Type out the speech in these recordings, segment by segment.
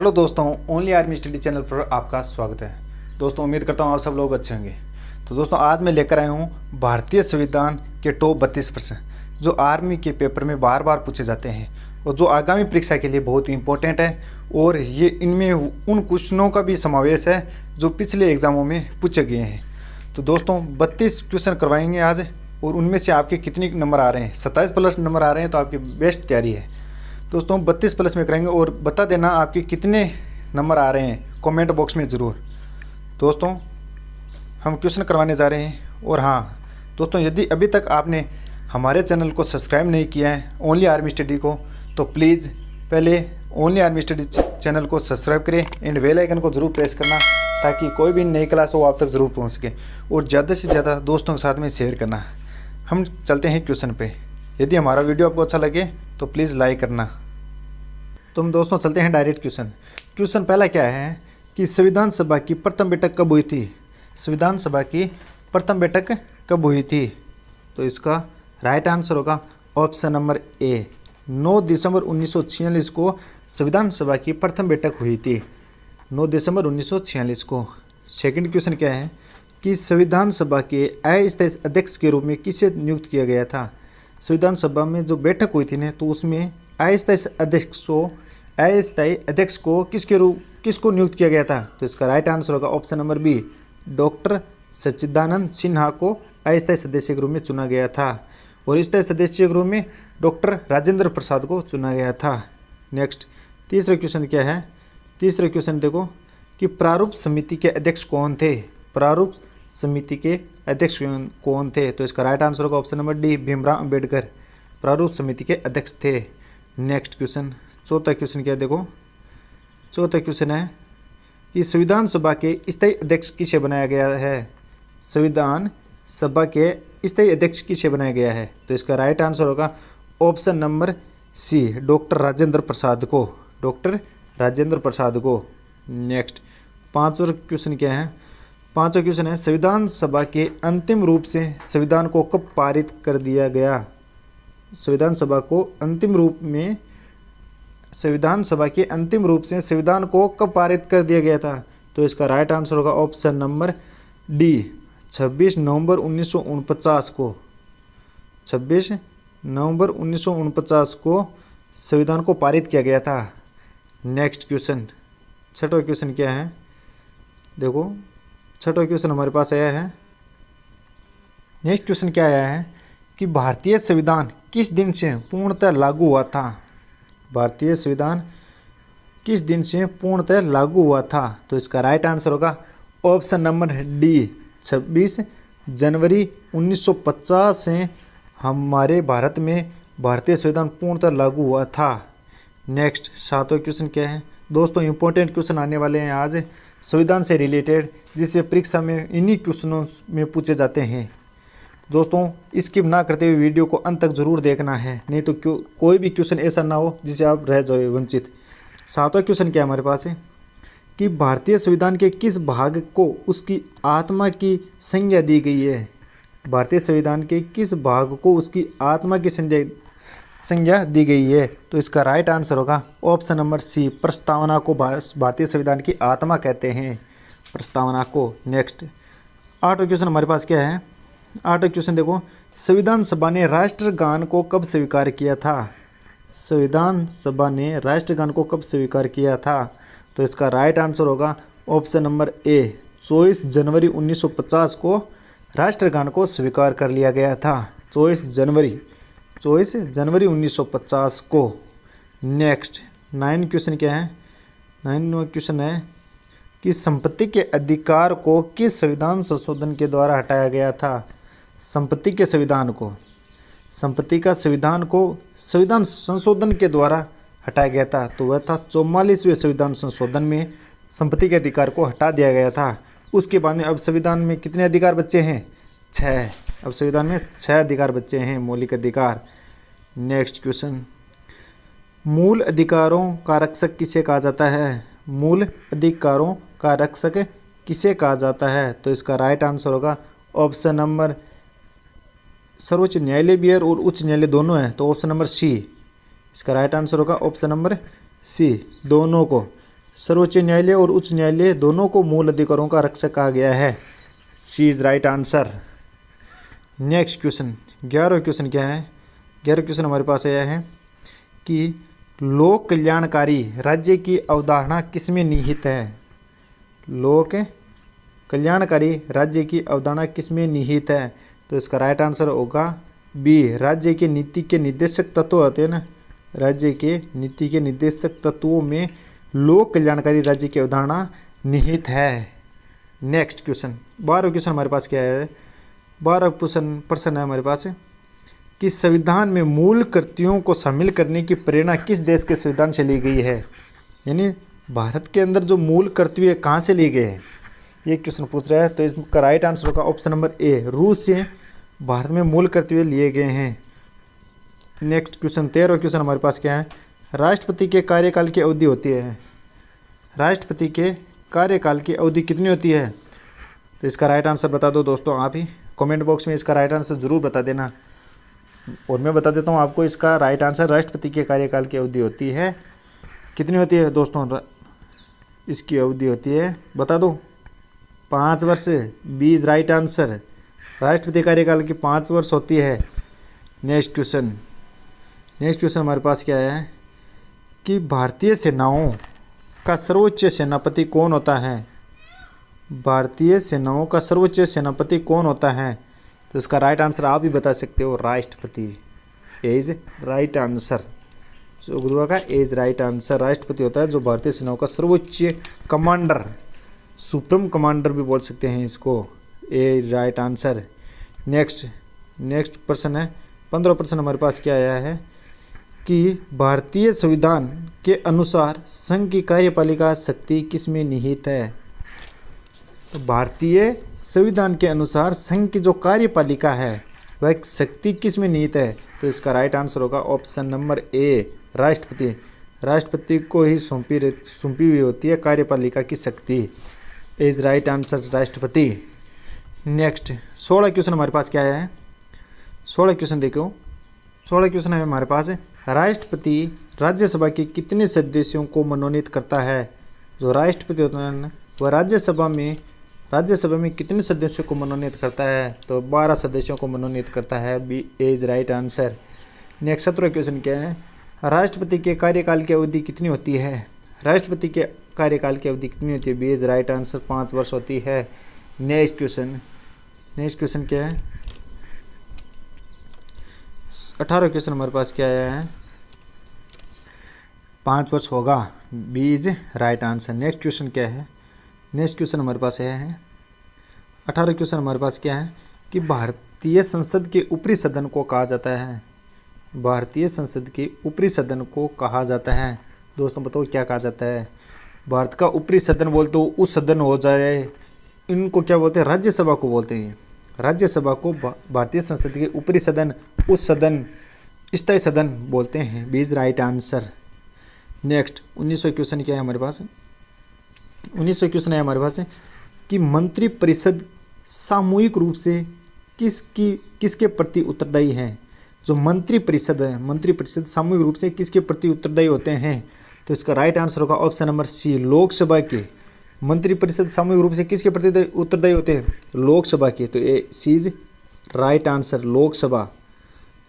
Hello दोस्तों, only army study channel पर आपका स्वागत है। दोस्तों उम्मीद करता हूँ आप सब लोग अच्छे होंगे। तो दोस्तों आज मैं लेकर आया हूँ भारतीय संविधान के टॉप 32 प्रश्न जो आर्मी के पेपर में बार बार पूछे जाते हैं और जो आगामी परीक्षा के लिए बहुत ही इंपॉर्टेंट है। और ये इनमें उन क्वेश्चनों का भी समावेश है जो पिछले एग्जामों में पूछे गए हैं। तो दोस्तों 32 क्वेश्चन करवाएंगे आज और उनमें से आपके कितने नंबर आ रहे हैं। 27 प्लस नंबर आ रहे हैं तो आपकी बेस्ट तैयारी है। दोस्तों 32 प्लस में कराएंगे और बता देना आपके कितने नंबर आ रहे हैं कमेंट बॉक्स में ज़रूर। दोस्तों हम क्वेश्चन करवाने जा रहे हैं। और हाँ दोस्तों, यदि अभी तक आपने हमारे चैनल को सब्सक्राइब नहीं किया है ओनली आर्मी स्टडी को, तो प्लीज़ पहले ओनली आर्मी स्टडी चैनल को सब्सक्राइब करें एंड बेल आइकन को ज़रूर प्रेस करना ताकि कोई भी नई क्लास हो आप तक ज़रूर पहुँच सके। और ज़्यादा से ज़्यादा दोस्तों के साथ में शेयर करना। हम चलते हैं क्वेश्चन पे। यदि हमारा वीडियो आपको अच्छा लगे तो प्लीज़ लाइक करना। तो हम दोस्तों चलते हैं डायरेक्ट क्वेश्चन पहला क्या है कि संविधान सभा की प्रथम बैठक कब हुई थी। संविधान सभा की प्रथम बैठक कब हुई थी? तो इसका राइट आंसर होगा ऑप्शन नंबर ए, 9 दिसंबर 1946 को संविधान सभा की प्रथम बैठक हुई थी। 9 दिसंबर 1946 को। सेकंड क्वेश्चन क्या है कि संविधान सभा के अस्थायी अध्यक्ष के रूप में किसे नियुक्त किया गया था। संविधान सभा में जो बैठक हुई थी ना, तो उसमें अस्थायी अध्यक्ष को किसको नियुक्त किया गया था। तो इसका राइट आंसर होगा ऑप्शन नंबर बी, डॉक्टर सच्चिदानंद सिन्हा को अस्थायी सदस्य के रूप में चुना गया था। और स्थायी सदस्य के रूप में डॉक्टर राजेंद्र प्रसाद को चुना गया था। नेक्स्ट तीसरा क्वेश्चन क्या है। तीसरा क्वेश्चन देखो कि प्रारूप समिति के अध्यक्ष कौन थे। प्रारूप समिति के अध्यक्ष कौन थे। तो इसका राइट आंसर होगा option number D, Bhimrao Ambedkar प्रारूप समिति के अध्यक्ष थे। नेक्स्ट क्वेश्चन चौथा क्वेश्चन क्या है देखो। चौथा क्वेश्चन है कि संविधान सभा के स्थायी अध्यक्ष किसे बनाया गया है। संविधान सभा के स्थायी अध्यक्ष किसे बनाया गया है। तो इसका राइट आंसर होगा option number C, doctor Rajendra Prasad को। डॉक्टर राजेंद्र प्रसाद को। नेक्स्ट पांचवा क्वेश्चन क्या है। पांचवा क्वेश्चन है संविधान सभा के अंतिम रूप से संविधान को कब पारित कर दिया गया। संविधान सभा को अंतिम रूप में संविधान सभा के अंतिम रूप से संविधान को कब पारित कर दिया गया था। तो इसका राइट आंसर होगा ऑप्शन नंबर डी, 26 नवंबर 1949 को। 26 नवंबर 1949 को संविधान को पारित किया गया था। नेक्स्ट क्वेश्चन छठवां क्वेश्चन क्या है देखो। छठवां क्वेश्चन हमारे पास आया है। नेक्स्ट क्वेश्चन क्या आया है कि भारतीय संविधान किस दिन से पूर्णतः लागू हुआ था। भारतीय संविधान किस दिन से पूर्णतः लागू हुआ था। तो इसका राइट आंसर होगा ऑप्शन नंबर डी, 26 जनवरी 1950 से हमारे भारत में भारतीय संविधान पूर्णतः लागू हुआ था। नेक्स्ट सातवां क्वेश्चन क्या है दोस्तों। इंपॉर्टेंट क्वेश्चन आने वाले हैं आज संविधान से रिलेटेड, जिससे परीक्षा में इन्हीं क्वेश्चनों में पूछे जाते हैं। दोस्तों स्किप ना करते हुए वीडियो को अंत तक जरूर देखना है, नहीं तो कोई भी क्वेश्चन ऐसा ना हो जिससे आप रह जाओ वंचित। सातवां क्वेश्चन क्या है हमारे पास है कि भारतीय संविधान के किस भाग को उसकी आत्मा की संज्ञा दी गई है। भारतीय संविधान के किस भाग को उसकी आत्मा की संज्ञा दी गई है। तो इसका राइट आंसर होगा ऑप्शन नंबर सी, प्रस्तावना को भारतीय संविधान की आत्मा कहते हैं, प्रस्तावना को। नेक्स्ट आठवां क्वेश्चन हमारे पास क्या है। आठवां क्वेश्चन देखो, संविधान सभा ने राष्ट्रगान को कब स्वीकार किया था। संविधान सभा ने राष्ट्रगान को कब स्वीकार किया था। तो इसका राइट आंसर होगा ऑप्शन नंबर ए, 24 जनवरी 1950 को राष्ट्रगान को स्वीकार कर लिया गया था। 24 जनवरी 1950 को। नेक्स्ट 9 क्वेश्चन क्या है। 9वां क्वेश्चन है कि संपत्ति के अधिकार को किस संविधान संशोधन के द्वारा हटाया गया था। संपत्ति के संविधान को संविधान संशोधन के द्वारा हटाया गया था। तो वह था 44वें संविधान संशोधन में संपत्ति के अधिकार को हटा दिया गया था। उसके बाद में अब संविधान में कितने अधिकार बचे हैं? 6। अब संविधान में 6 अधिकार बचे हैं, मौलिक अधिकार। नेक्स्ट क्वेश्चन, मूल अधिकारों का रक्षक किसे कहा जाता है। मूल अधिकारों का रक्षक किसे कहा जाता है। तो इसका राइट आंसर होगा ऑप्शन नंबर, सर्वोच्च न्यायालय भी है और उच्च न्यायालय दोनों है, तो ऑप्शन नंबर सी इसका राइट आंसर होगा। ऑप्शन नंबर सी, दोनों को सर्वोच्च न्यायालय और उच्च न्यायालय दोनों को मूल अधिकारों का रक्षक कहा गया है। C is right answer. Next question 11वां क्वेश्चन क्या है? 11वां क्वेश्चन हमारे पास आया है कि लोक कल्याणकारी राज्य की अवधारणा किसमें निहित है? लोक कल्याणकारी राज्य की अवधारणा किसमें निहित है? तो इसका राइट आंसर होगा बी, राज्य के नीति के निर्देशक तत्व होते हैं ना, राज्य के नीति के निर्देशक तत्वों में लोक कल्याणकारी राज्य की अवधारणा निहित है। नेक्स्ट क्वेश्चन 12वां क्वेश्चन हमारे पास क्या है? 12वां प्रश्न है हमारे पास कि संविधान में मूल कृतियों को शामिल करने की प्रेरणा किस देश के संविधान से ली गई है? यानी भारत के अंदर जो मूल कर्तव्य कहाँ से लिए गए हैं, ये क्वेश्चन पूछ रहा है। तो इसका राइट आंसर होगा ऑप्शन नंबर ए, रूस से भारत में मूल कर्तव्य लिए गए हैं। नेक्स्ट क्वेश्चन 13वां क्वेश्चन हमारे पास क्या है? राष्ट्रपति के कार्यकाल की अवधि होती है, राष्ट्रपति के कार्यकाल की अवधि कितनी होती है? तो इसका राइट आंसर बता दो दोस्तों, आप ही कमेंट बॉक्स में इसका राइट आंसर ज़रूर बता देना। और मैं बता देता हूँ आपको, इसका राइट आंसर राष्ट्रपति के कार्यकाल की अवधि होती है कितनी होती है दोस्तों? इसकी अवधि होती है बता दो 5 वर्ष। B is right answer. राष्ट्रपति कार्यकाल की 5 वर्ष होती है। नेक्स्ट क्वेश्चन हमारे पास क्या है कि भारतीय सेनाओं का सर्वोच्च सेनापति कौन होता है? भारतीय सेनाओं का सर्वोच्च सेनापति कौन होता है? तो इसका राइट आंसर आप भी बता सकते हो, राष्ट्रपति इज राइट आंसर। जो गुरुआ का इज राइट आंसर राष्ट्रपति होता है, जो भारतीय सेनाओं का सर्वोच्च कमांडर, सुप्रीम कमांडर भी बोल सकते हैं इसको। ए इज राइट आंसर। नेक्स्ट प्रश्न है 15वां प्रश्न हमारे पास क्या आया है कि भारतीय संविधान के अनुसार संघ की कार्यपालिका शक्ति किसमें निहित है? तो भारतीय संविधान के अनुसार संघ की जो कार्यपालिका है वह शक्ति किसमें निहित है? तो इसका राइट आंसर होगा ऑप्शन नंबर ए, राष्ट्रपति। राष्ट्रपति को ही सौंपी हुई होती है कार्यपालिका की शक्ति। इज राइट आंसर राष्ट्रपति। नेक्स्ट 16 क्वेश्चन हमारे पास क्या है? 16 क्वेश्चन देखो। 16 क्वेश्चन है हमारे पास, राष्ट्रपति राज्यसभा के कितने सदस्यों को मनोनीत करता है? जो राष्ट्रपति होता है वह राज्यसभा में कितने सदस्यों को मनोनीत करता है? तो 12 सदस्यों को मनोनीत करता है। B is right answer. Next 17वां क्वेश्चन क्या है? राष्ट्रपति के कार्यकाल की अवधि कितनी होती है? राष्ट्रपति के कार्यकाल की अवधि कितनी होती है? बी इज राइट आंसर 5 वर्ष होती है। नेक्स्ट क्वेश्चन क्या है? 18वां क्वेश्चन हमारे पास क्या आया है? 5 वर्ष होगा। B is right answer. Next question क्या है? नेक्स्ट क्वेश्चन हमारे पास यह है 18वां क्वेश्चन हमारे पास क्या है कि भारतीय संसद के ऊपरी सदन को कहा जाता है? भारतीय संसद के ऊपरी सदन को कहा जाता है। दोस्तों बताओ क्या कहा जाता है? भारत का ऊपरी सदन बोलते तो उस सदन हो जाए, इनको क्या बोलते हैं? राज्यसभा को बोलते हैं। राज्यसभा को भारतीय संसद के ऊपरी सदन, उच्च सदन, स्थायी सदन बोलते हैं। B is right answer. Next 19वां क्वेश्चन क्या है हमारे पास? 19वां क्वेश्चन है हमारे पास कि मंत्रिपरिषद सामूहिक रूप से किसके प्रति उत्तरदायी है? जो मंत्रिपरिषद है, मंत्रिपरिषद सामूहिक रूप से किसके प्रति उत्तरदायी होते हैं? तो इसका राइट आंसर होगा ऑप्शन नंबर सी, लोकसभा के। मंत्रिपरिषद सामूहिक रूप से किसके प्रति उत्तरदायी होते हैं? लोकसभा के। तो A C is right answer, Lok Sabha.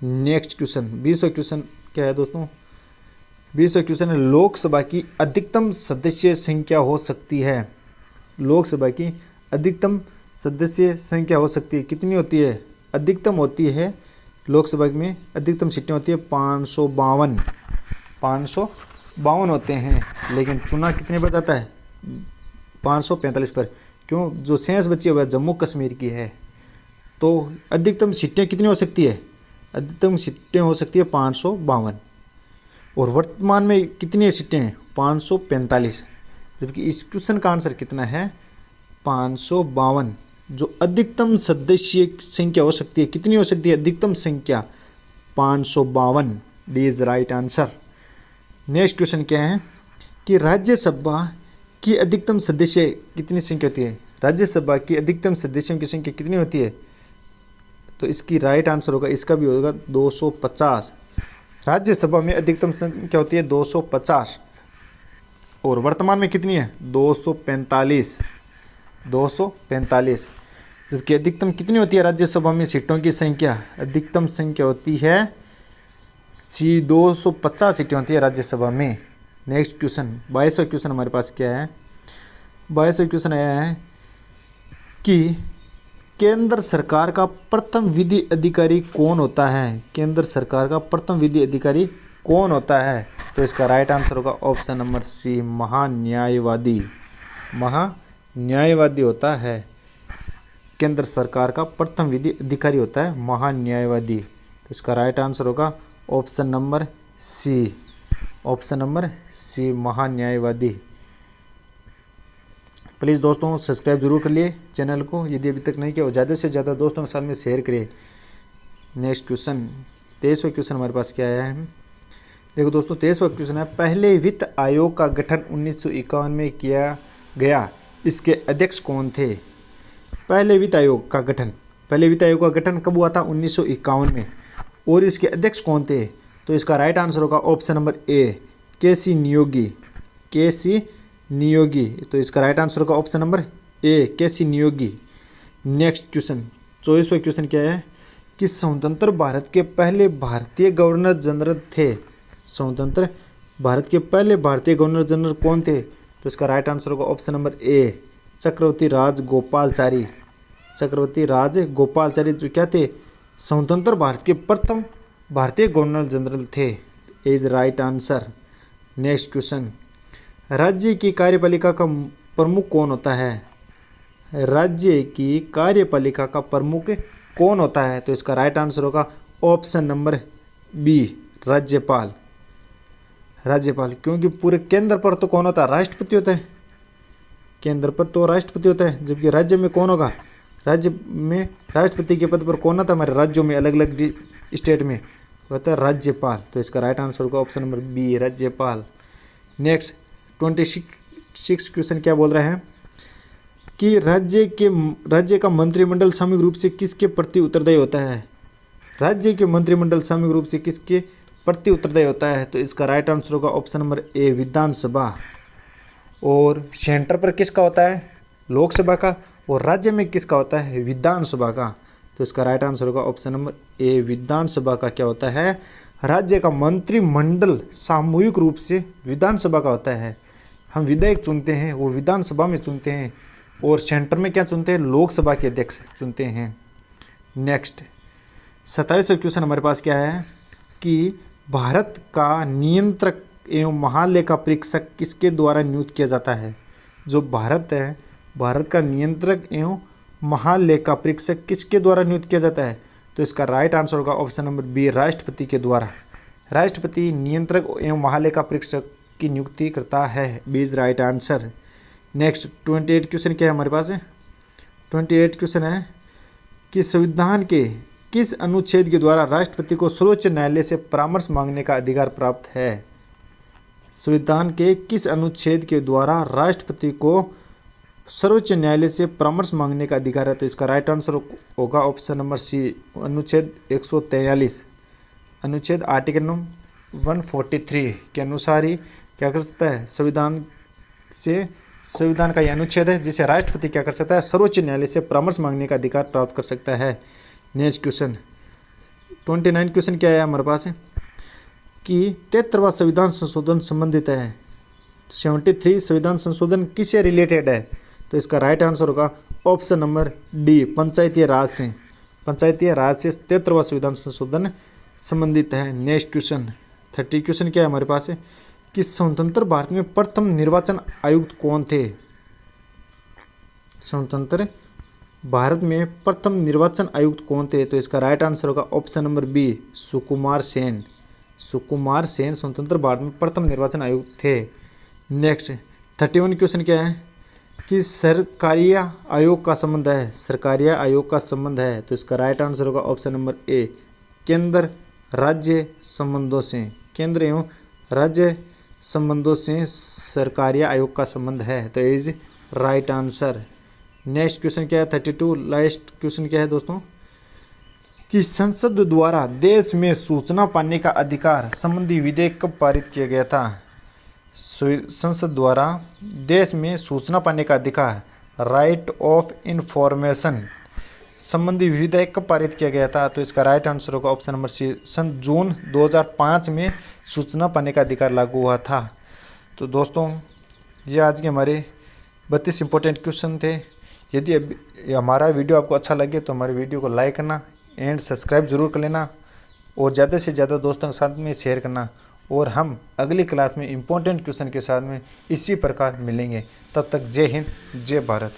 Next question 20वां क्वेश्चन क्या है दोस्तों? 20वां क्वेश्चन है लोकसभा की अधिकतम सदस्य संख्या हो सकती है? लोकसभा की अधिकतम सदस्य संख्या हो सकती है, कितनी होती है? अधिकतम होती है लोकसभा में, अधिकतम सीटें होती है 552। 552 होते हैं, लेकिन चुनाव कितने पर जाता है? 545 पर। क्यों? जो शेष बची हुई जम्मू कश्मीर की है। तो अधिकतम सीटें कितनी हो सकती है? अधिकतम सीटें हो सकती है 552। और वर्तमान में कितनी सीटें हैं? 545। जबकि इस क्वेश्चन का आंसर कितना है? 552। जो अधिकतम सदस्य संख्या हो सकती है, कितनी हो सकती है अधिकतम संख्या? 552। D is right answer. Next question क्या है कि राज्यसभा की अधिकतम सदस्य कितनी संख्या होती है? राज्यसभा की अधिकतम सदस्यों की संख्या कितनी होती है? तो इसकी राइट आंसर होगा, इसका भी होगा 250। राज्यसभा में अधिकतम संख्या होती है 250 और वर्तमान में कितनी है 245, 245। जबकि अधिकतम कितनी होती है राज्यसभा में सीटों की संख्या, अधिकतम संख्या होती है 250 सीटें होती है राज्यसभा में। नेक्स्ट क्वेश्चन 22वां क्वेश्चन हमारे पास क्या है, 22वां क्वेश्चन आया है कि केंद्र सरकार का प्रथम विधि अधिकारी कौन होता है, केंद्र सरकार का प्रथम विधि अधिकारी कौन होता है। तो इसका राइट आंसर होगा ऑप्शन नंबर सी, महान्यायवादी, महान्यायवादी होता है। केंद्र सरकार का प्रथम विधि अधिकारी होता है महान्यायवादी। तो इसका राइट आंसर होगा option number C, option number C, महान्यायवादी। प्लीज़ दोस्तों सब्सक्राइब जरूर कर लिए चैनल को यदि अभी तक नहीं किया, और ज़्यादा से ज़्यादा दोस्तों के साथ में शेयर करिए। नेक्स्ट क्वेश्चन 23वां क्वेश्चन हमारे पास क्या आया है, देखो दोस्तों 23वां क्वेश्चन है, पहले वित्त आयोग का गठन 1951 में किया गया, इसके अध्यक्ष कौन थे। पहले वित्त आयोग का गठन, पहले वित्त आयोग का गठन कब हुआ था 1951 में, और इसके अध्यक्ष कौन थे। तो इसका राइट आंसर होगा option number A, KC Neogy, KC Neogy. तो इसका राइट आंसर होगा option number A, KC Neogy. Next question 24वां क्वेश्चन क्या है कि स्वतंत्र भारत के पहले भारतीय गवर्नर जनरल थे, स्वतंत्र भारत के पहले भारतीय गवर्नर जनरल कौन थे। तो इसका राइट आंसर होगा ऑप्शन नंबर ए, चक्रवर्ती राजगोपालचारी, चक्रवर्ती राजगोपालचारी जो क्या थे, स्वतंत्र भारत के प्रथम भारतीय गवर्नर जनरल थे, is right answer. Next question, राज्य की कार्यपालिका का प्रमुख कौन होता है, राज्य की कार्यपालिका का प्रमुख कौन होता है। तो इसका राइट आंसर होगा ऑप्शन नंबर बी, राज्यपाल, राज्यपाल। क्योंकि पूरे केंद्र पर तो कौन होता है, राष्ट्रपति होता है, केंद्र पर तो राष्ट्रपति होता है, जबकि राज्य में कौन होगा, राज्य में राष्ट्रपति के पद पर कौन आता है, हमारे राज्यों में अलग अलग स्टेट में होता है राज्यपाल। तो इसका राइट आंसर होगा ऑप्शन नंबर बी, राज्यपाल। नेक्स्ट 26 क्वेश्चन क्या बोल रहे हैं कि राज्य का मंत्रिमंडल सामूहिक रूप से किसके प्रति उत्तरदायी होता है, राज्य के मंत्रिमंडल सामूहिक रूप से किसके प्रति उत्तरदायी होता है। तो इसका राइट आंसर होगा ऑप्शन नंबर ए, विधानसभा। और सेंटर पर किसका होता है, लोकसभा का, और राज्य में किसका होता है, विधानसभा का। तो इसका राइट आंसर होगा ऑप्शन नंबर ए, विधानसभा का क्या होता है, राज्य का मंत्रिमंडल सामूहिक रूप से विधानसभा का होता है। हम विधायक चुनते हैं, वो विधानसभा में चुनते हैं, और सेंटर में क्या चुनते हैं, लोकसभा के अध्यक्ष चुनते हैं। नेक्स्ट 27वां क्वेश्चन हमारे पास क्या है कि भारत का नियंत्रक एवं महालेखा परीक्षक किसके द्वारा नियुक्त किया जाता है। जो भारत है, भारत का नियंत्रक एवं महालेखा परीक्षक किसके द्वारा नियुक्त किया जाता है। तो इसका राइट आंसर होगा ऑप्शन नंबर बी, राष्ट्रपति के द्वारा। राष्ट्रपति नियंत्रक एवं महालेखा परीक्षक की नियुक्ति करता है, B is right answer. Next 28 question क्या है हमारे पास, 28 क्वेश्चन है कि संविधान के किस अनुच्छेद के द्वारा राष्ट्रपति को सर्वोच्च न्यायालय से परामर्श मांगने का अधिकार प्राप्त है। संविधान के किस अनुच्छेद के द्वारा राष्ट्रपति को सर्वोच्च न्यायालय से परामर्श मांगने का अधिकार है। तो इसका राइट आंसर होगा ऑप्शन नंबर सी, अनुच्छेद 143, अनुच्छेद आर्टिकल नंबर 143 के अनुसार ही क्या कर सकता है, संविधान का यह अनुच्छेद है जिसे राष्ट्रपति क्या कर सकता है, सर्वोच्च न्यायालय से परामर्श मांगने का अधिकार प्राप्त कर सकता है। नेक्स्ट क्वेश्चन 29 क्वेश्चन क्या है हमारे पास कि 73वां संविधान संशोधन संबंधित है, 73 संविधान संशोधन किससे रिलेटेड है। तो इसका राइट आंसर होगा ऑप्शन नंबर डी, पंचायती राज से, पंचायती राज से 73वां संविधान संशोधन संबंधित है। नेक्स्ट क्वेश्चन 30 क्वेश्चन क्या है हमारे पास कि स्वतंत्र भारत में प्रथम निर्वाचन आयुक्त कौन थे। स्वतंत्र भारत में प्रथम निर्वाचन आयुक्त कौन थे। तो इसका राइट आंसर होगा option number B, Sukumar Sen, Sukumar Sen स्वतंत्र भारत में प्रथम निर्वाचन आयुक्त थे। नेक्स्ट 31 क्वेश्चन क्या है कि सरकारिया आयोग का संबंध है, सरकारिया आयोग का संबंध है। तो इसका राइट आंसर होगा ऑप्शन नंबर ए, केंद्र राज्य संबंधों से, केंद्र एवं राज्य संबंधों से सरकारिया आयोग का संबंध है। तो is right answer. Next question क्या है 32, लास्ट क्वेश्चन क्या है दोस्तों कि संसद द्वारा देश में सूचना पाने का अधिकार संबंधी विधेयक कब पारित किया गया था। संसद द्वारा देश में सूचना पाने का अधिकार, राइट ऑफ इंफॉर्मेशन संबंधी विधेयक कब पारित किया गया था? तो इसका राइट आंसर होगा ऑप्शन नंबर सी, सन जून 2005 में सूचना पाने का अधिकार लागू हुआ था। तो दोस्तों, ये आज के हमारे 32 इंपॉर्टेंट क्वेश्चन थे। यदि हमारा वीडियो आपको अच्छा लगे तो हमारे वीडियो को लाइक करना एंड सब्सक्राइब जरूर कर लेना और ज़्यादा से ज़्यादा दोस्तों के साथ में शेयर करना। और हम अगली क्लास में इंपॉर्टेंट क्वेश्चन के साथ में इसी प्रकार मिलेंगे। तब तक जय हिंद, जय भारत।